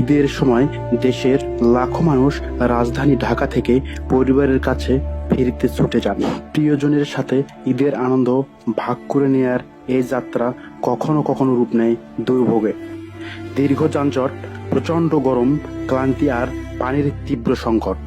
ঈদের সময় দেশের লাখো মানুষ রাজধানী ঢাকা থেকে পরিবারের কাছে ফিরতে ছুটে যান। প্রিয়জনের সাথে ঈদের আনন্দ ভাগ করে নেয়ার এই যাত্রা কখনো কখনো রূপ নেয় দুর্ভোগে। দীর্ঘ যানজট, প্রচণ্ড গরম, ক্লান্তি আর পানির তীব্র সংকট,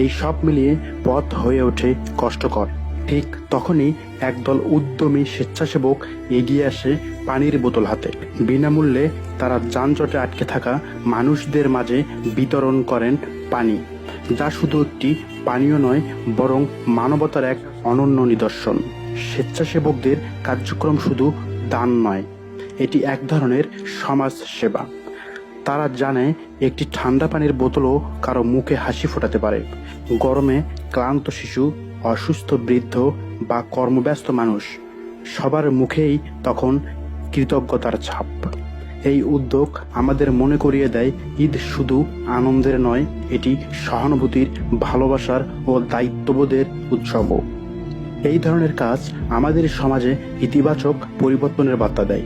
এই সব মিলিয়ে পথ হয়ে ওঠে কষ্টকর। ঠিক তখনই একদল উদ্যমী স্বেচ্ছাসেবক এগিয়ে আসে পানির বোতল হাতে। বিনামূল্যে তারা যানজটে আটকে থাকা মানুষদের মাঝে বিতরণ করেন পানি, যা শুধু একটি পানীয় নয়, বরং মানবতার এক অনন্য নিদর্শন। স্বেচ্ছাসেবকদের কার্যক্রম শুধু দান নয়, এটি এক ধরনের সমাজ সেবা। তারা জানে একটি ঠান্ডা পানির বোতলও কারো মুখে হাসি ফোটাতে পারে। গরমে ক্লান্ত শিশু, অসুস্থ বৃদ্ধ বা কর্মব্যস্ত মানুষ, সবার মুখেই তখন কৃতজ্ঞতার ছাপ। এই উদ্যোগ আমাদের মনে করিয়ে দেয় ঈদ শুধু আনন্দের নয়, এটি সহানুভূতির, ভালোবাসার ও দায়িত্ববোধের উৎসবও। এই ধরনের কাজ আমাদের সমাজে ইতিবাচক পরিবর্তনের বার্তা দেয়।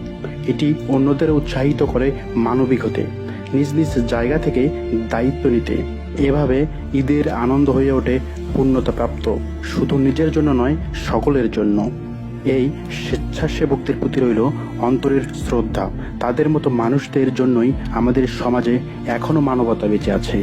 এটি অন্যদের উৎসাহিত করে মানবিক হতে, নিজ নিজ জায়গা থেকে দায়িত্ব নিতে। এভাবে ঈদের আনন্দ হয়ে ওঠে পূর্ণতাপ্রাপ্ত, শুধু নিজের জন্য নয়, সকলের জন্য। এই স্বেচ্ছাসেবকদের প্রতি রইল অন্তরের শ্রদ্ধা। তাদের মতো মানুষদের জন্যই আমাদের সমাজে এখনো মানবতা বেঁচে আছে।